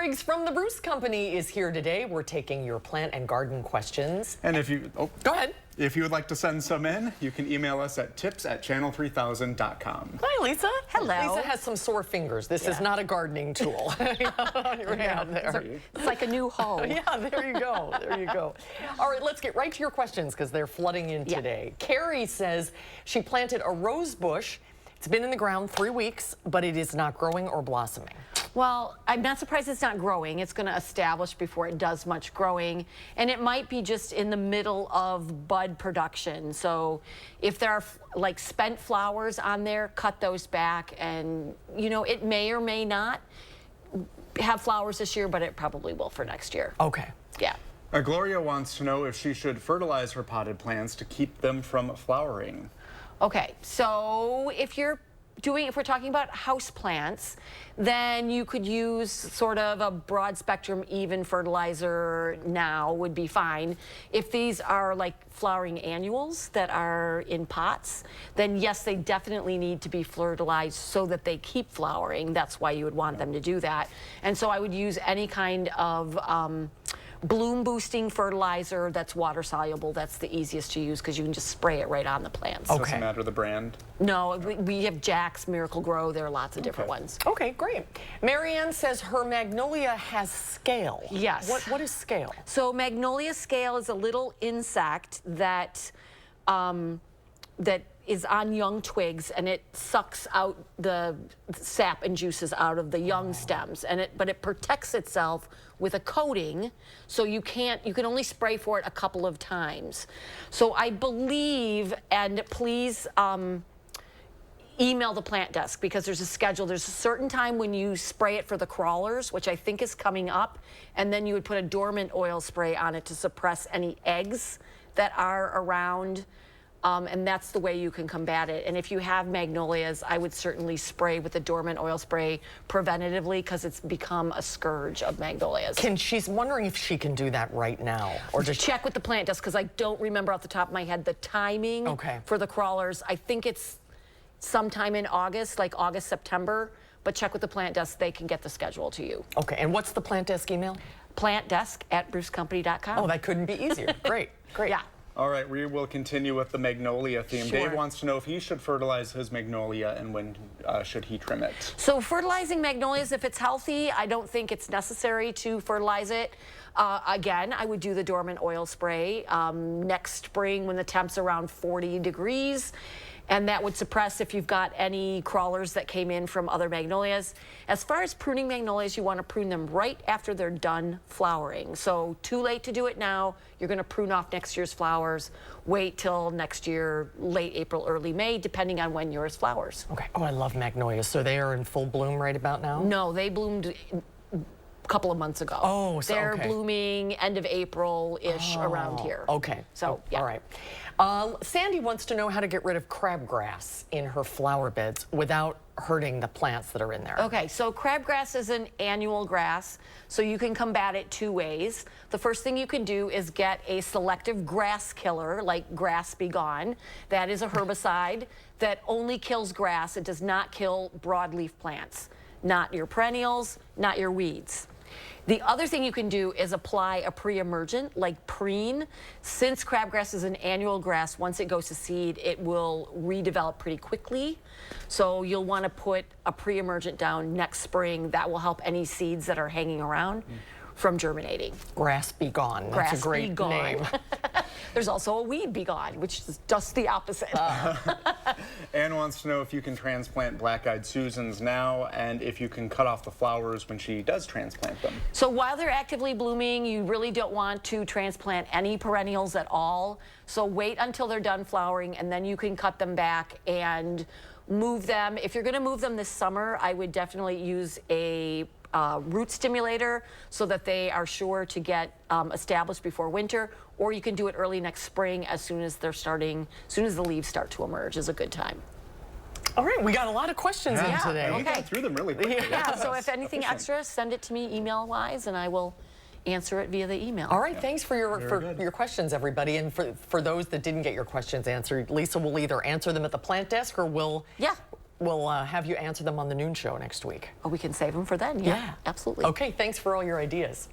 Briggs from the Bruce Company is here today. We're taking your plant and garden questions. And if you, go ahead. If you would like to send some in, you can email us at tips@channel3000.com. Hi, Lisa. Hello. Lisa has some sore fingers. This is not a gardening tool. On your hand there. It's like a new hoe. Yeah, there you go. There you go. All right, let's get right to your questions because they're flooding in today. Carrie says she planted a rose bush. It's been in the ground 3 weeks, but it is not growing or blossoming. Well, I'm not surprised it's not growing. It's going to establish before it does much growing. And it might be just in the middle of bud production. So if there are like spent flowers on there, cut those back. And, you know, it may or may not have flowers this year, but it probably will for next year. Okay. Yeah. Gloria wants to know if she should fertilize her potted plants to keep them from flowering. Okay, so if we're talking about house plants, then you could use sort of a broad spectrum even fertilizer now would be fine. If these are like flowering annuals that are in pots, then yes, they definitely need to be fertilized so that they keep flowering. That's why you would want them to do that. And so I would use any kind of bloom boosting fertilizer that's water soluble. That's the easiest to use because you can just spray it right on the plants. Doesn't matter the brand? No, we have Jack's, Miracle Grow. There are lots of different ones. Okay, great. Marianne says her magnolia has scale. Yes. What is scale? So magnolia scale is a little insect that that is on young twigs, and it sucks out the sap and juices out of the young stems, and but it protects itself with a coating, so you can only spray for it a couple of times. So I believe, and please email the plant desk because there's a schedule. There's a certain time when you spray it for the crawlers, which I think is coming up, and then you would put a dormant oil spray on it to suppress any eggs that are around. And that's the way you can combat it. And if you have magnolias, I would certainly spray with the dormant oil spray preventatively because it's become a scourge of magnolias. She's wondering if she can do that right now, or just check with the plant desk because I don't remember off the top of my head the timing for the crawlers. I think it's sometime in August, like August, September. But check with the plant desk; they can get the schedule to you. Okay. And what's the plant desk email? plantdesk@brucecompany.com. Oh, that couldn't be easier. Great. Great. Yeah. All right, we will continue with the magnolia theme. Sure. Dave wants to know if he should fertilize his magnolia and when should he trim it. So fertilizing magnolias, if it's healthy, I don't think it's necessary to fertilize it. Again, I would do the dormant oil spray next spring when the temp's around 40 degrees. And that would suppress if you've got any crawlers that came in from other magnolias. As far as pruning magnolias, you want to prune them right after they're done flowering. So too late to do it now. You're going to prune off next year's flowers. Wait till next year, late April, early May, depending on when yours flowers. Okay. Oh, I love magnolias. So they are in full bloom right about now? No, they bloomed couple of months ago. Oh, so they're blooming end of April-ish around here. Okay. So, yeah. All right. Sandy wants to know how to get rid of crabgrass in her flower beds without hurting the plants that are in there. Okay, so crabgrass is an annual grass, so you can combat it 2 ways. The first thing you can do is get a selective grass killer, like Grass Be Gone. That is a herbicide that only kills grass. It does not kill broadleaf plants, not your perennials, not your weeds. The other thing you can do is apply a pre-emergent like Preen. Since crabgrass is an annual grass, once it goes to seed, it will redevelop pretty quickly. So you'll want to put a pre-emergent down next spring. That will help any seeds that are hanging around from germinating. Grass Be Gone. That's a great name. There's also a Weed Be Gone, which is just the opposite. Anne wants to know if you can transplant black-eyed Susans now and if you can cut off the flowers when she does transplant them. So while they're actively blooming, you really don't want to transplant any perennials at all. So wait until they're done flowering and then you can cut them back and move them. If you're going to move them this summer, I would definitely use a root stimulator so that they are sure to get established before winter, or you can do it early next spring as soon as the leaves start to emerge is a good time. All right, we got a lot of questions in today. We got through them really quickly. Yeah, so if anything extra, send it to me email-wise and I will answer it via the email. All right, thanks for your questions, everybody. And for those that didn't get your questions answered, Lisa will either answer them at the plant desk or we'll we'll have you answer them on the noon show next week. Oh, we can save them for then. Yeah, absolutely. Okay, thanks for all your ideas.